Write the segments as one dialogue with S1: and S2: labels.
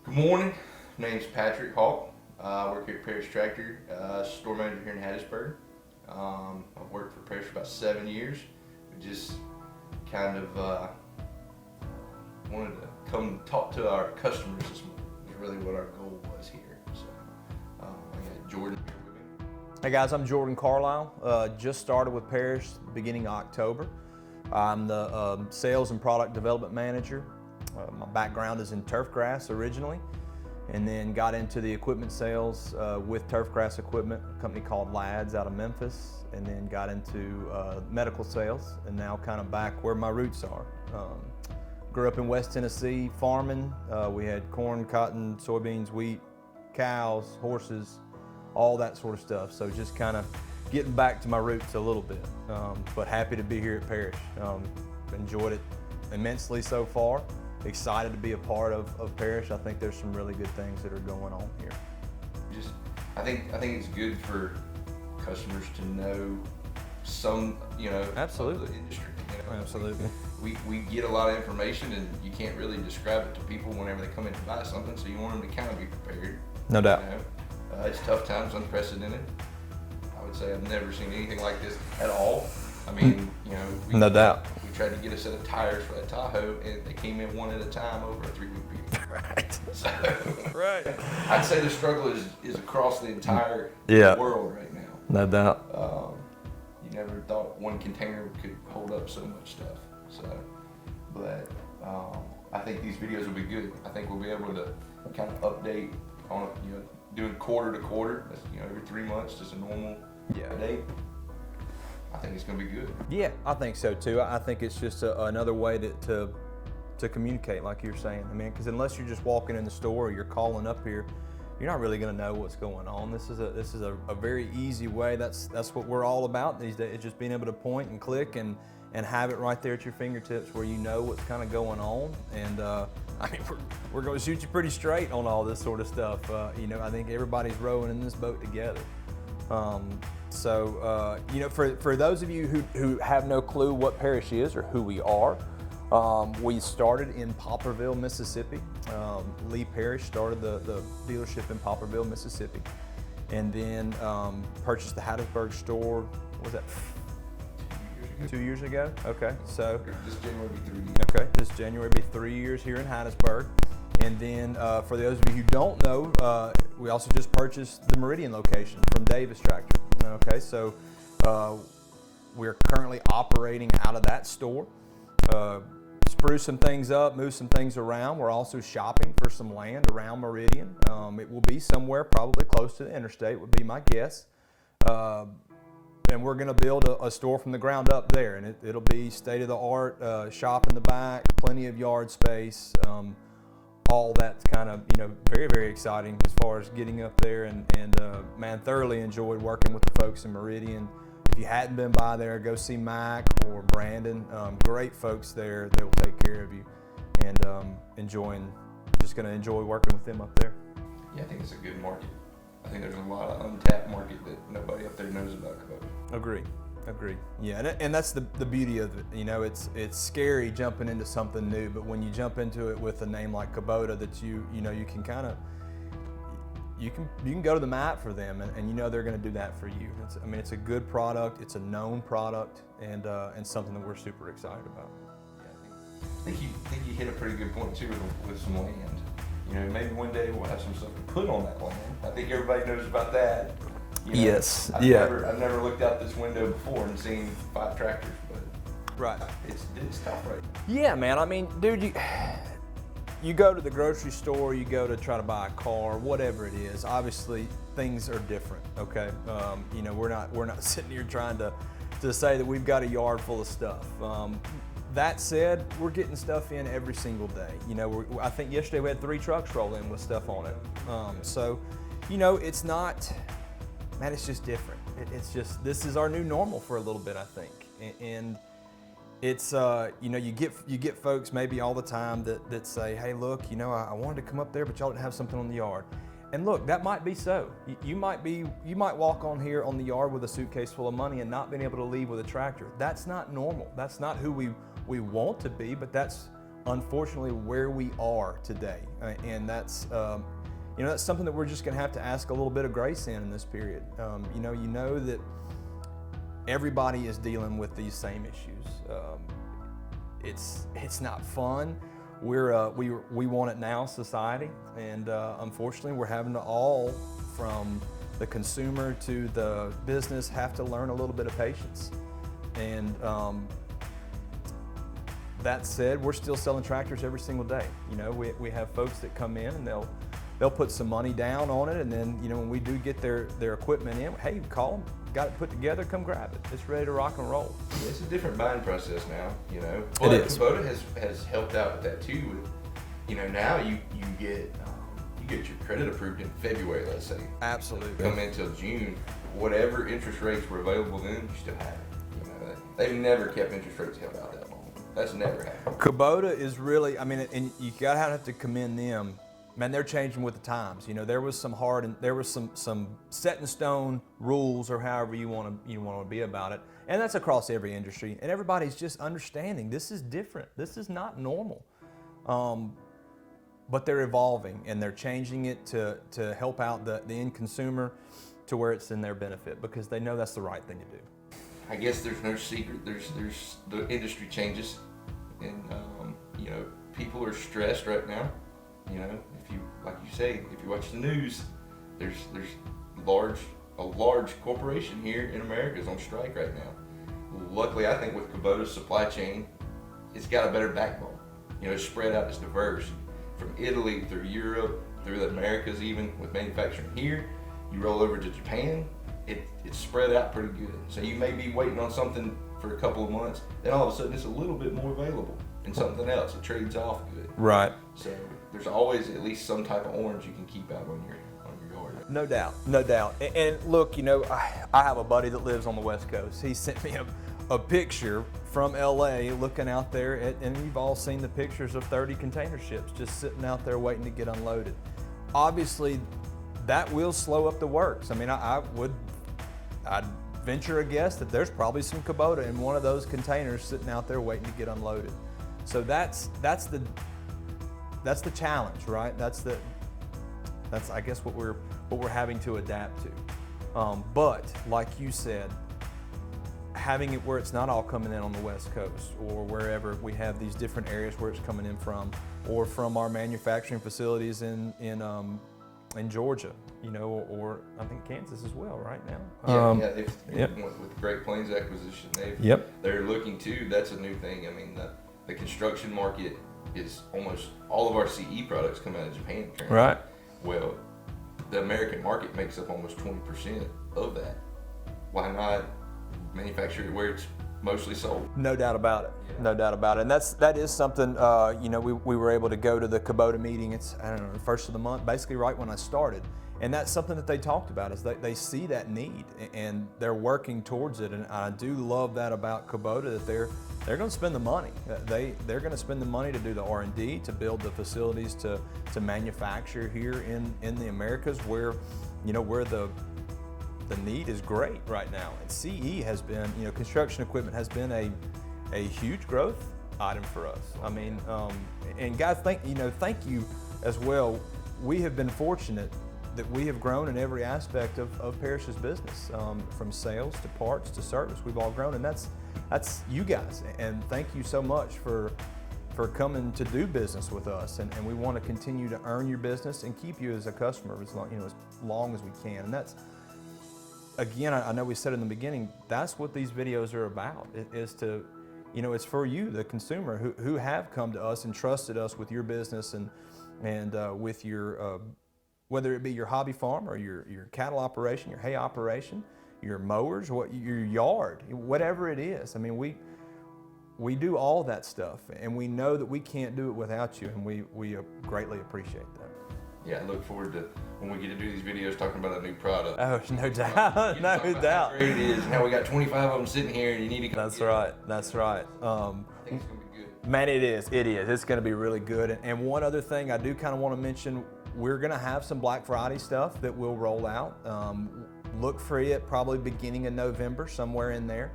S1: Good morning. My name's Patrick Hawk. I work here at Parrish Tractor, store manager here in Hattiesburg. I've worked for Parrish for about 7 years. We just kind of wanted to come talk to our customers this morning. Is really what our goal was here. So I got Jordan here with me.
S2: Hey guys, I'm Jordan Carlisle. Just started with Parrish beginning of October. I'm the sales and product development manager. My background is in turf grass originally, and then got into the equipment sales with turf grass equipment, a company called Lads out of Memphis, and then got into medical sales, and now kind of back where my roots are. Grew up in West Tennessee farming. We had corn, cotton, soybeans, wheat, cows, horses, all that sort of stuff. So just kind of getting back to my roots a little bit, but happy to be here at Parrish. Enjoyed it immensely so far. Excited to be a part of Parrish. I think there's some really good things that are going on here.
S1: I think it's good for customers to know some,
S2: Absolutely.
S1: of the industry.
S2: Absolutely.
S1: We get a lot of information and you can't really describe it to people whenever they come in to buy something, so you want them to kind of be prepared.
S2: No doubt.
S1: It's tough times, unprecedented. I would say I've never seen anything like this at all. I mean,
S2: No doubt.
S1: We tried to get a set of tires for that Tahoe, and they came in one at a time over a 3-week period.
S2: Right.
S1: So,
S2: Right.
S1: I'd say the struggle is across the entire
S2: Yeah.
S1: world right now.
S2: No doubt.
S1: You never thought one container could hold up so much stuff. So, but I think these videos will be good. I think we'll be able to kind of update on, doing quarter to quarter. That's, every 3 months, just a normal day. I think it's going to be good.
S2: Yeah, I think so too. I think it's just another way to communicate, like you're saying. I mean, because unless you're just walking in the store or you're calling up here, you're not really going to know what's going on. This is a very easy way. That's what we're all about these days. It's just being able to point and click and have it right there at your fingertips where you know what's kind of going on. And I mean, we're going to shoot you pretty straight on all this sort of stuff. I think everybody's rowing in this boat together. For those of you who have no clue what Parrish is or who we are, we started in Poplarville, Mississippi. Lee Parrish started the dealership in Poplarville, Mississippi, and then purchased the Hattiesburg store. What was that? 2 years ago? Okay, so
S1: This January will be 3 years.
S2: okay, this January will be 3 years here in Hattiesburg. And then for those of you who don't know, we also just purchased the Meridian location from Davis Tractor. Okay, so we're currently operating out of that store. Spruce some things up, move some things around. We're also shopping for some land around Meridian. It will be somewhere probably close to the interstate, would be my guess. And we're going to build a store from the ground up there, and it'll be state-of-the-art, shop in the back, plenty of yard space. All that's kind of, very, very exciting as far as getting up there, and man, thoroughly enjoyed working with the folks in Meridian. If you hadn't been by there, go see Mac or Brandon. Great folks there. They will take care of you, and just going to enjoy working with them up there.
S1: Yeah, I think it's a good market. I think there's a lot of untapped market that nobody up there knows about Kubota.
S2: Agree. Yeah, and that's the beauty of it. It's scary jumping into something new, but when you jump into it with a name like Kubota, that you can kind of you can go to the mat for them, and they're going to do that for you. It's a good product. It's a known product, and something that we're super excited about.
S1: Yeah, I think you hit a pretty good point too with some land. Maybe one day we'll have some stuff to put on that land. I think everybody knows about that.
S2: Yes.
S1: I've never looked out this window before and seen 5 tractors, but
S2: right.
S1: It's tough, right?
S2: Yeah, man. I mean, dude, you go to the grocery store, you go to try to buy a car, whatever it is. Obviously, things are different. Okay, we're not sitting here trying to say that we've got a yard full of stuff. That said, we're getting stuff in every single day. I think yesterday we had 3 trucks roll in with stuff on it. It's not. Man, it's just different. It's just, this is our new normal for a little bit, I think. And it's, you get folks maybe all the time that say, hey, look, I wanted to come up there, but y'all didn't have something on the yard. And look, that might be so. You might walk on here on the yard with a suitcase full of money and not being able to leave with a tractor. That's not normal. That's not who we want to be, but that's unfortunately where we are today, and that's that's something that we're just going to have to ask a little bit of grace in this period. You know that everybody is dealing with these same issues. It's not fun. We want it now society, and unfortunately we're having to all, from the consumer to the business, have to learn a little bit of patience. And that said, we're still selling tractors every single day. We have folks that come in and they'll put some money down on it, and then when we do get their equipment in, hey, call them, got it put together, come grab it. It's ready to rock and roll.
S1: It's a different buying process now,
S2: But it is.
S1: Kubota has helped out with that too. Now you get your credit approved in February, let's say.
S2: Absolutely.
S1: Come in till June, whatever interest rates were available then, you still have it. They've never kept interest rates held out that long. That's never happened.
S2: Kubota is really, and you gotta have to commend them. Man, they're changing with the times. There was some set in stone rules, or however you want to be about it, and that's across every industry. And everybody's just understanding this is different. This is not normal. But they're evolving and they're changing it to help out the end consumer to where it's in their benefit, because they know that's the right thing to do.
S1: I guess there's no secret. There's the industry changes, and people are stressed right now. If you, like you say, if you watch the news, there's a large corporation here in America is on strike right now. Luckily, I think with Kubota's supply chain, it's got a better backbone. It's spread out, it's diverse. From Italy through Europe, through the Americas, even with manufacturing here, you roll over to Japan, it's spread out pretty good. So you may be waiting on something for a couple of months, then all of a sudden it's a little bit more available and something else. It trades off good.
S2: Right.
S1: So there's always at least some type of orange you can keep out on your yard.
S2: No doubt. And look, I have a buddy that lives on the West Coast. He sent me a picture from LA looking out there and you've all seen the pictures of 30 container ships just sitting out there waiting to get unloaded. Obviously, that will slow up the works. I'd venture a guess that there's probably some Kubota in one of those containers sitting out there waiting to get unloaded. So that's the challenge, right? That's I guess what we're having to adapt to. But like you said, having it where it's not all coming in on the West Coast, or wherever we have these different areas where it's coming in from, or from our manufacturing facilities in Georgia, or I think Kansas as well right now.
S1: With the Great Plains acquisition, they're looking to. That's a new thing. The construction market is almost all of our CE products come out of Japan currently.
S2: Right.
S1: Well, the American market makes up almost 20% of that. Why not manufacture it where it's mostly sold?
S2: No doubt about it.
S1: Yeah.
S2: No doubt about it. And that is something, we were able to go to the Kubota meeting. It's, the first of the month, basically right when I started. And that's something that they talked about, is they see that need and they're working towards it. And I do love that about Kubota, that they're going to spend the money. They're going to spend the money to do the R&D, to build the facilities to manufacture here in the Americas, where the need is great right now. And CE has been, construction equipment has been a huge growth item for us. And guys, thank you as well. We have been fortunate that we have grown in every aspect of Parrish's business, from sales to parts to service. We've all grown, and that's you guys. And thank you so much for coming to do business with us. And we want to continue to earn your business and keep you as a customer as long as we can. And that's, again, I know we said in the beginning, that's what these videos are about. Is to, it's for you, the consumer, who have come to us and trusted us with your business and with your. Whether it be your hobby farm or your cattle operation, your hay operation, your mowers, your yard, whatever it is. We do all that stuff, and we know that we can't do it without you, and we greatly appreciate that.
S1: Yeah, I look forward to when we get to do these videos talking about a new product.
S2: Oh, no doubt, no doubt.
S1: How great it is, and how we got 25 of them sitting here, and you need to come.
S2: That's right.
S1: I think it's gonna be good.
S2: Man, it is. It's gonna be really good. And one other thing I do kind of want to mention. We're going to have some Black Friday stuff that we'll roll out. Look for it probably beginning of November, somewhere in there.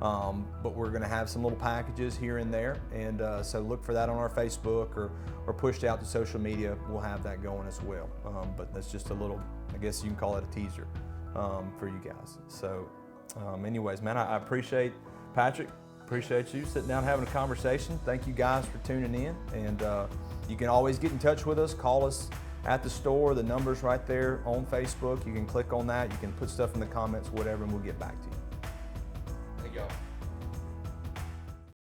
S2: But we're going to have some little packages here and there, and so look for that on our Facebook or pushed out to social media. We'll have that going as well. But that's just a little, I guess you can call it a teaser for you guys. So anyways, man, I appreciate Patrick. Appreciate you sitting down having a conversation. Thank you guys for tuning in, and you can always get in touch with us. Call us at the store. The number's right there on Facebook. You can click on that. You can put stuff in the comments, whatever, and we'll get back to you.
S1: Thank y'all.